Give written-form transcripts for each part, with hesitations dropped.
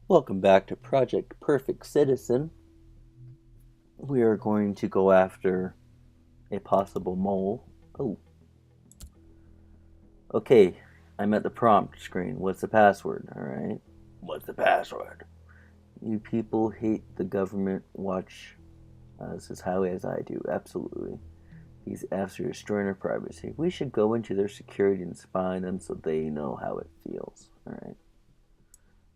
Welcome back to Project Perfect Citizen. We are going to go after a possible mole. Oh, okay. I'm at the prompt screen. What's the password? Alright. What's the password? You people hate the government. Watch us as highly as I do. Absolutely. These Fs are destroying our privacy. We should go into their security and spy on them so they know how it feels. Alright.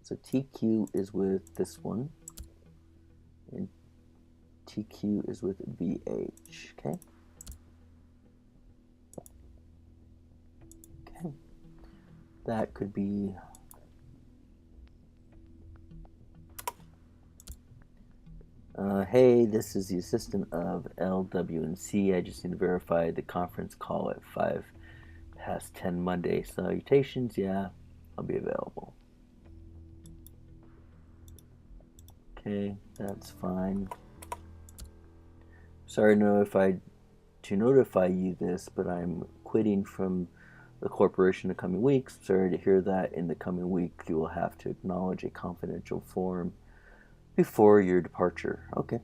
So TQ is with this one. And TQ is with VH. Okay. Okay. That could be. Hey, this is the assistant of LWNC. I just need to verify the conference call at 5 past 10 Monday. Salutations. Yeah, I'll be available. Okay, that's fine. Sorry to notify you this, but I'm quitting from the corporation in the coming weeks. Sorry to hear that. In the coming week, you will have to acknowledge a confidential form before your departure. Okay.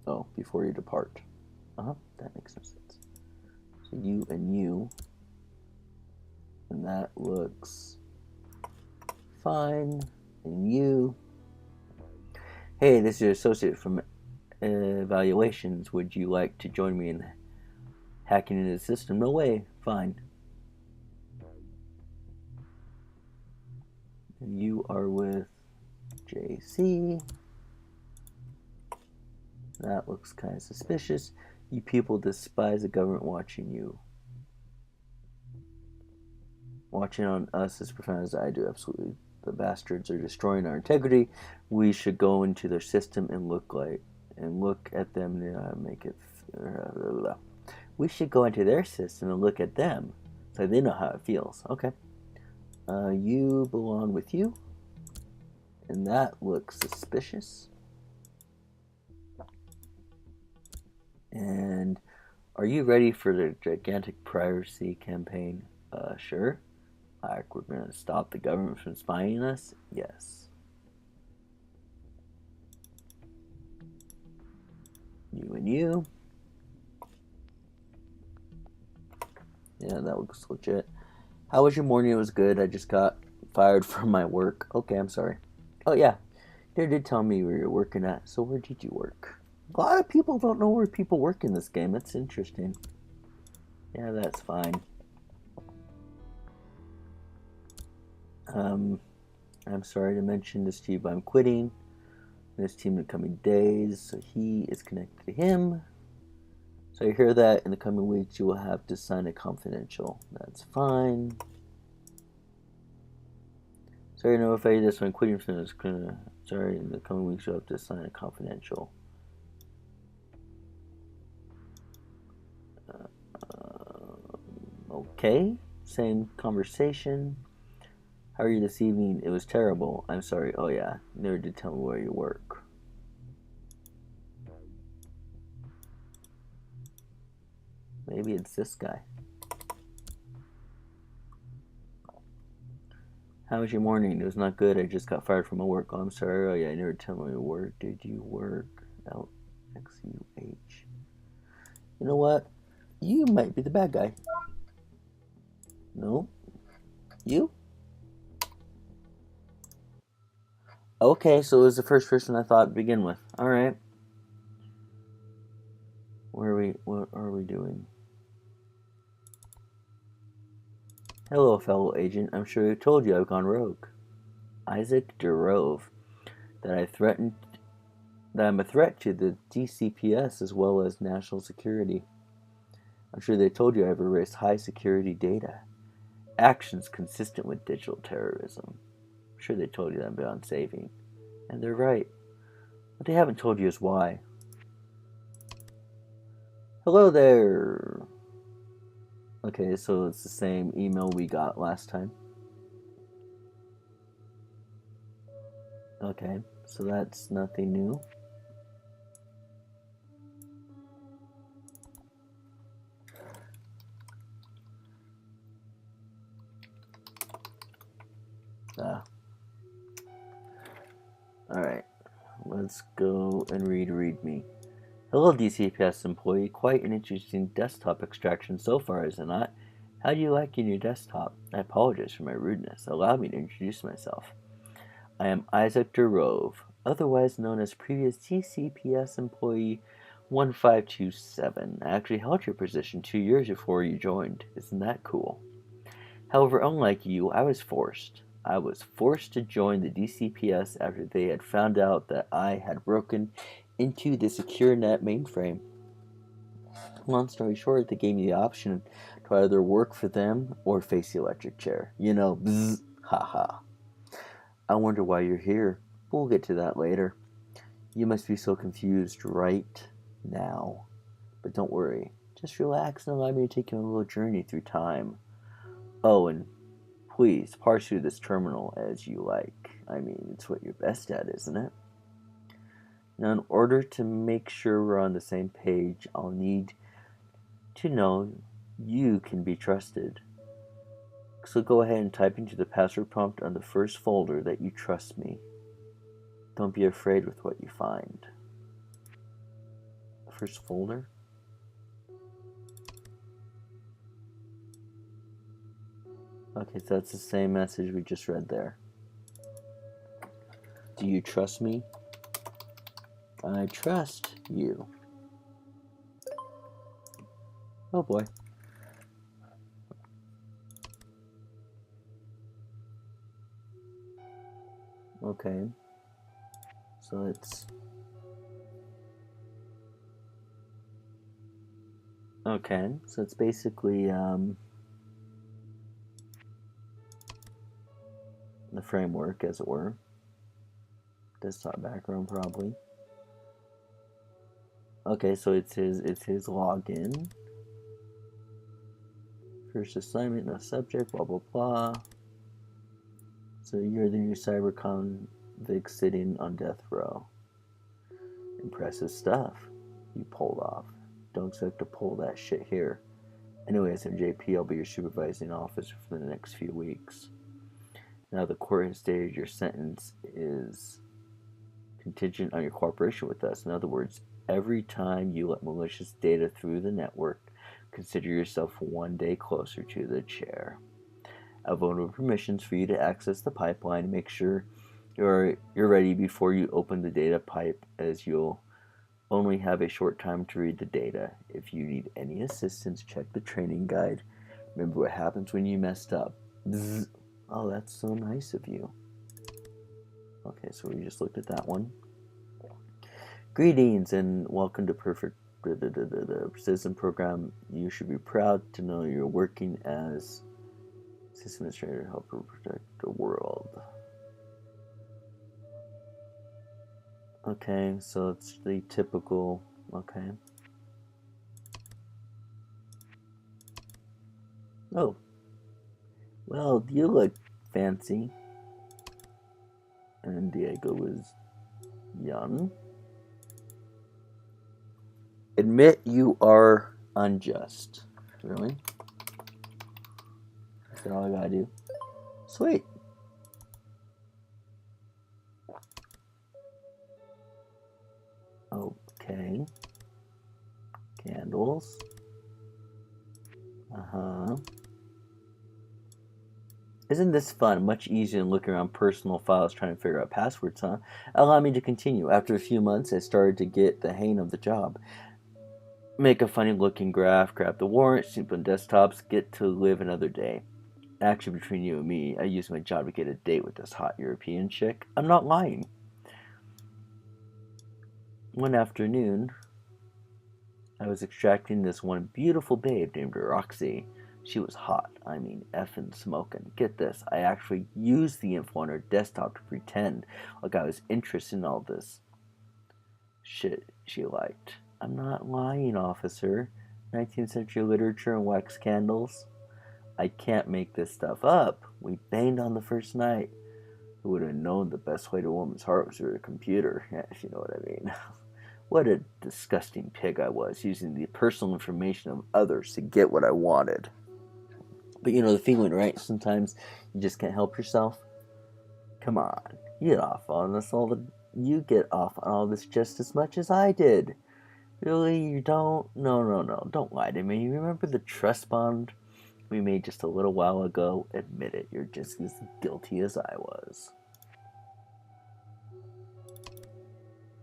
Oh, before you depart. That makes no sense. So you and you, and that looks fine. And you. Hey, this is your associate from Evaluations. Would you like to join me in hacking into the system? No way. Fine. And you are with JC. That looks kind of suspicious. You people despise the government watching you. Watching on us as profound as I do, absolutely. The bastards are destroying our integrity. We should go into their system and look at them. Make it. We should go into their system and look at them, so they know how it feels. Okay. You belong with you, and that looks suspicious. And are you ready for the gigantic piracy campaign? Sure. Like, we're going to stop the government from spying on us? Yes. You and you. Yeah, that looks legit. How was your morning? It was good. I just got fired from my work. Okay, I'm sorry. Oh, yeah. They did tell me where you're working at. So, where did you work? A lot of people don't know where people work in this game. That's interesting. Yeah, that's fine. Um, I'm sorry to mention this to you, but I'm quitting this team in the coming days. So, he is connected to him. So, you hear that in the coming weeks, you will have to sign a confidential. That's fine. Sorry to notify you this when quitting from this. Sorry, in the coming weeks, you'll have to sign a confidential. Okay, same conversation. How are you this evening? It was terrible. I'm sorry. Oh, yeah. Never did tell me where you work. Maybe it's this guy. How was your morning? It was not good. I just got fired from my work. Oh, I'm sorry. Oh, yeah. I never tell me where did you work? LXUH. You know what? You might be the bad guy. No? You? Okay, so it was the first person I thought to begin with. Alright. What are we doing? Hello, fellow agent. I'm sure I told you I've gone rogue. Isaac Derove. That I'm a threat to the DCPS as well as national security. I'm sure they told you I've erased high security data. Actions consistent with digital terrorism. I'm sure they told you that I'm beyond saving. And they're right. What they haven't told you is why. Hello there. Okay, so it's the same email we got last time. Okay, so that's nothing new. Ah. Alright, let's go and read README. Hello, DCPS employee. Quite an interesting desktop extraction so far, is it not? How do you like your new desktop? I apologize for my rudeness. Allow me to introduce myself. I am Isaac Durove, otherwise known as previous DCPS employee 1527. I actually held your position 2 years before you joined. Isn't that cool? However, unlike you, I was forced. I was forced to join the DCPS after they had found out that I had broken into the SecureNet mainframe. Long story short, they gave me the option to either work for them or face the electric chair. You know, bzz, haha. I wonder why you're here. We'll get to that later. You must be so confused right now. But don't worry. Just relax and allow me to take you on a little journey through time. Oh, and please, parse through this terminal as you like. I mean, it's what you're best at, isn't it? Now, in order to make sure we're on the same page, I'll need to know you can be trusted. So go ahead and type into the password prompt on the first folder that you trust me. Don't be afraid with what you find. First folder? Okay, so that's the same message we just read there. Do you trust me? I trust you. Oh boy. Okay. So it's... Okay, so it's basically the framework, as it were. Desktop background, probably. Okay, so it's his login. First assignment, no subject, blah blah blah. So you're the new cyber convict sitting on death row. Impressive stuff you pulled off. Don't expect to pull that shit here. Anyways, MJP, I'll be your supervising officer for the next few weeks. Now the court has stated your sentence is contingent on your cooperation with us. In other words, every time you let malicious data through the network, consider yourself one day closer to the chair. I've opened permissions for you to access the pipeline. Make sure you're ready before you open the data pipe, as you'll only have a short time to read the data. If you need any assistance, check the training guide. Remember what happens when you messed up. Bzz. Oh, that's so nice of you. Okay, so we just looked at that one. Greetings and welcome to Perfect Citizen Program. You should be proud to know you're working as system administrator to help protect the world. Okay, so it's the typical. Okay. Oh. Well, you look fancy. And Diego is young. Admit you are unjust. Really? Is that all I gotta do? Sweet. Okay. Candles. Uh-huh. Isn't this fun? Much easier than looking around personal files trying to figure out passwords, huh? Allow me to continue. After a few months, I started to get the hang of the job. Make a funny looking graph, grab the warrant, sleep on desktops, get to live another day. Actually, between you and me, I used my job to get a date with this hot European chick. I'm not lying. One afternoon, I was extracting this one beautiful babe named Roxy. She was hot. I mean, effing smoking. Get this, I actually used the info on her desktop to pretend like I was interested in all this shit she liked. I'm not lying, officer. 19th century literature and wax candles. I can't make this stuff up. We banged on the first night. Who would have known the best way to a woman's heart was through a computer, if you know what I mean. What a disgusting pig I was, using the personal information of others to get what I wanted. But you know the feeling, right? Sometimes you just can't help yourself. Come on, you get off on this all the. You get off on all this just as much as I did. Really, you don't? No, no, no. Don't lie to me. Remember the trust bond we made just a little while ago? Admit it. You're just as guilty as I was.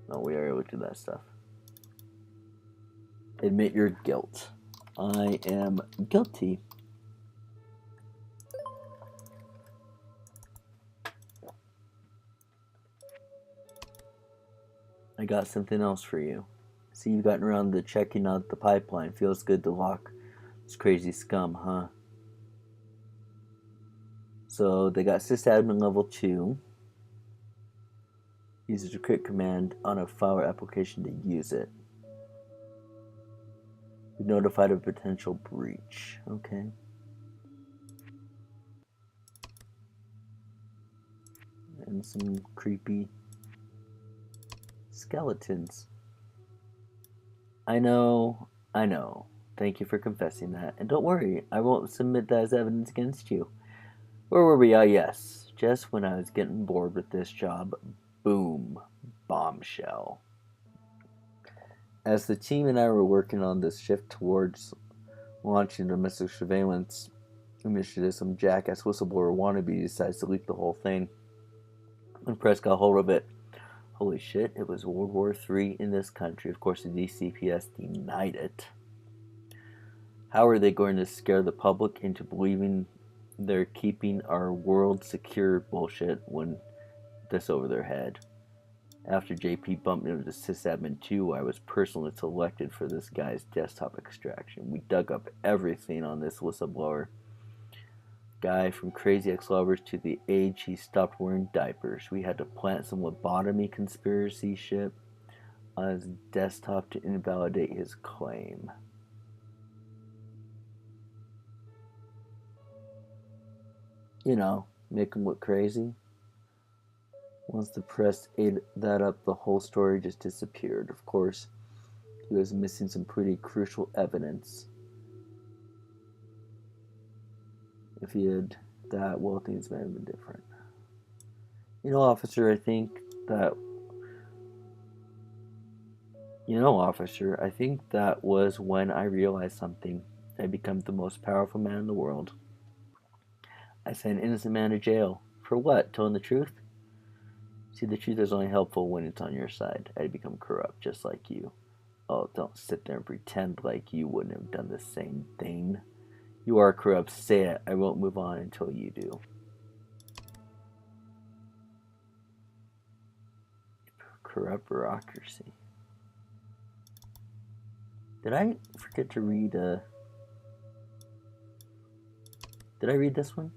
No, we already looked at that stuff. Admit your guilt. I am guilty. I got something else for you. See, you've gotten around to checking out the pipeline. Feels good to lock this crazy scum, huh? So they got sysadmin level 2. Uses a quick command on a file application to use it. We notified of a potential breach. Okay. And some creepy skeletons. I know. Thank you for confessing that. And don't worry, I won't submit that as evidence against you. Where were we? Yes. Just when I was getting bored with this job, boom, bombshell. As the team and I were working on this shift towards launching domestic surveillance initiative, some jackass whistleblower wannabe decides to leak the whole thing. When press got hold of it, holy shit, it was World War III in this country. Of course, the DCPS denied it. How are they going to scare the public into believing they're keeping our world secure bullshit when this over their head? After JP bumped into sysadmin 2, I was personally selected for this guy's desktop extraction. We dug up everything on this whistleblower guy, from crazy ex-lovers to the age he stopped wearing diapers. We had to plant some lobotomy conspiracy shit on his desktop to invalidate his claim. You know, make him look crazy. Once the press ate that up, the whole story just disappeared. Of course, he was missing some pretty crucial evidence. If he had that, well, things might have been different. You know, officer, I think that was when I realized something. I'd become the most powerful man in the world. I sent an innocent man to jail. For what? Telling the truth? See, the truth is only helpful when it's on your side. I'd become corrupt just like you. Oh, don't sit there and pretend like you wouldn't have done the same thing. You are corrupt. Say it. I won't move on until you do. Corrupt bureaucracy. Did I forget to read Did I read this one?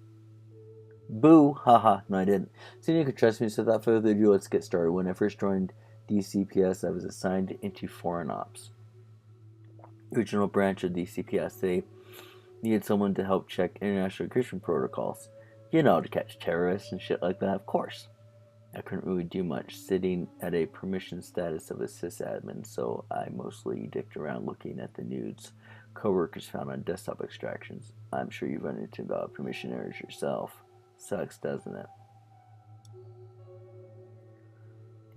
Boo! Haha. No, I didn't. Seeing you could trust me, so without further ado, let's get started. When I first joined DCPS, I was assigned into Foreign Ops, original branch of DCPS. They needed someone to help check international encryption protocols. You know, to catch terrorists and shit like that, of course. I couldn't really do much, sitting at a permission status of a sysadmin, so I mostly dicked around looking at the nudes coworkers found on desktop extractions. I'm sure you've run into permission errors yourself. Sucks, doesn't it?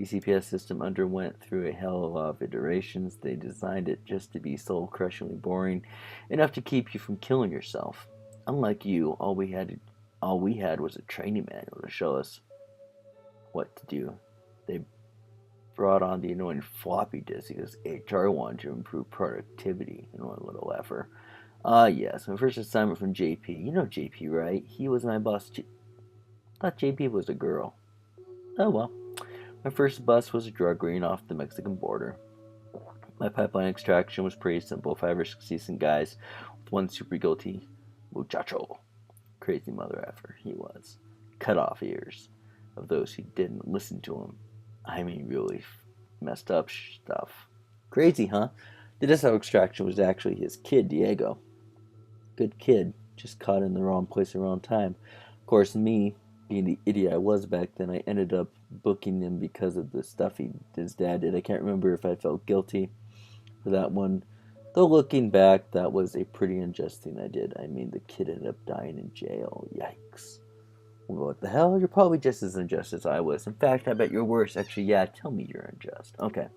DCPS system underwent through a hell of a lot of iterations. They designed it just to be soul-crushingly boring, enough to keep you from killing yourself. Unlike you, all we had was a training manual to show us what to do. They brought on the annoying floppy disk because HR wanted to improve productivity in one little effort. Yes, my first assignment from JP. You know JP, right? He was my boss. I thought JP was a girl. Oh well. My first bus was a drug ring off the Mexican border. My pipeline extraction was pretty simple. 5 or 6 decent guys with one super guilty muchacho. Crazy mother effer he was. Cut off ears of those who didn't listen to him. I mean, really messed up stuff. Crazy, huh? The desktop extraction was actually his kid, Diego. Good kid, just caught in the wrong place at the wrong time. Of course, me, being the idiot I was back then, I ended up booking him because of the stuff his dad did. I can't remember if I felt guilty for that one. Though looking back, that was a pretty unjust thing I did. I mean, the kid ended up dying in jail. Yikes. What the hell? You're probably just as unjust as I was. In fact, I bet you're worse. Actually, yeah, tell me you're unjust. Okay.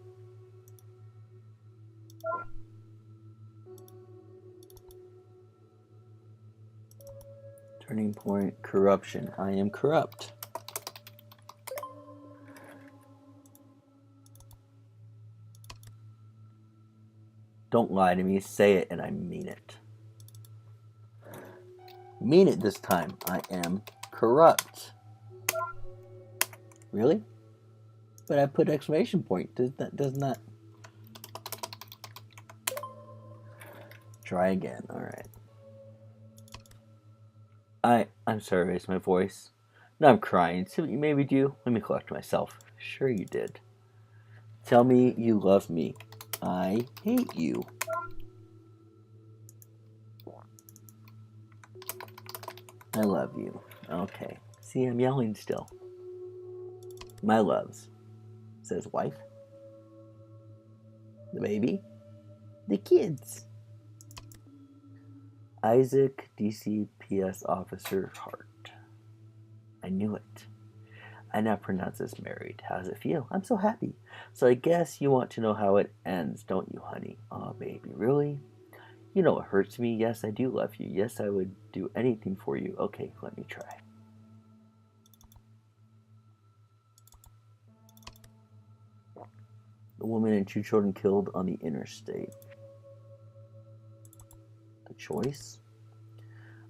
Turning point, corruption. I am corrupt. Don't lie to me. Say it, and I mean it. Mean it this time. I am corrupt. Really? But I put exclamation point. Doesn't that? Try again. All right. I'm sorry, raise my voice. Now I'm crying. See what you made me do? Let me collect myself. Sure you did. Tell me you love me. I hate you. I love you. Okay. See, I'm yelling still. My loves, says wife. The baby. The kids. Isaac, DCPS Officer Hart. I knew it. I now pronounce this married. How does it feel? I'm so happy. So I guess you want to know how it ends, don't you, honey? Oh, baby, really? You know it hurts me. Yes, I do love you. Yes, I would do anything for you. Okay, let me try. A woman and 2 children killed on the interstate. A choice?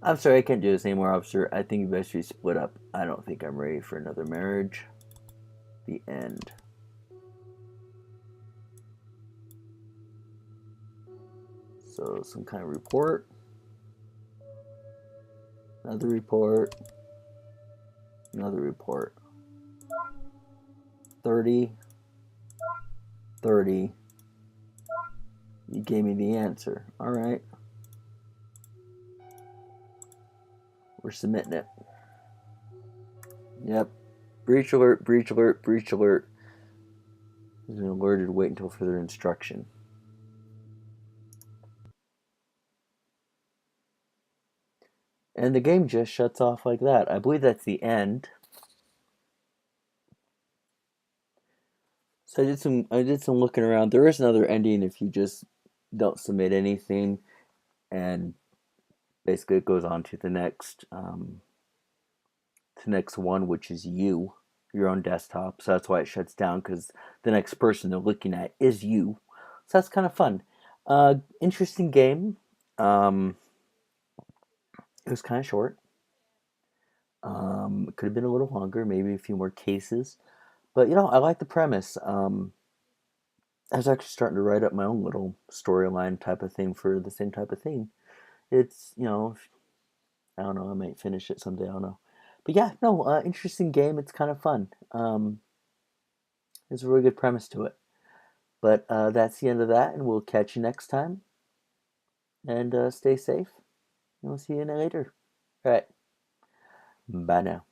I'm sorry, I can't do this anymore, officer. I think you best be split up. I don't think I'm ready for another marriage. The end. So, some kind of report. Another report. Another report. 30. 30. You gave me the answer. All right. We're submitting it. Yep. Breach alert, breach alert, breach alert. There's an alerted. Wait until further instruction. And the game just shuts off like that. I believe that's the end. So I did some looking around. There is another ending if you just don't submit anything, and basically it goes on to the next one, which is your own desktop. So that's why it shuts down, because the next person they're looking at is you. So that's kind of fun. Interesting game. It was kind of short. It could have been a little longer, maybe a few more cases. But I like the premise. I was actually starting to write up my own little storyline type of thing for the same type of thing. It's, I don't know, I might finish it someday, I don't know. But yeah, no, interesting game. It's kind of fun. There's a really good premise to it. But that's the end of that, and we'll catch you next time. And stay safe, and we'll see you later. All right, bye now.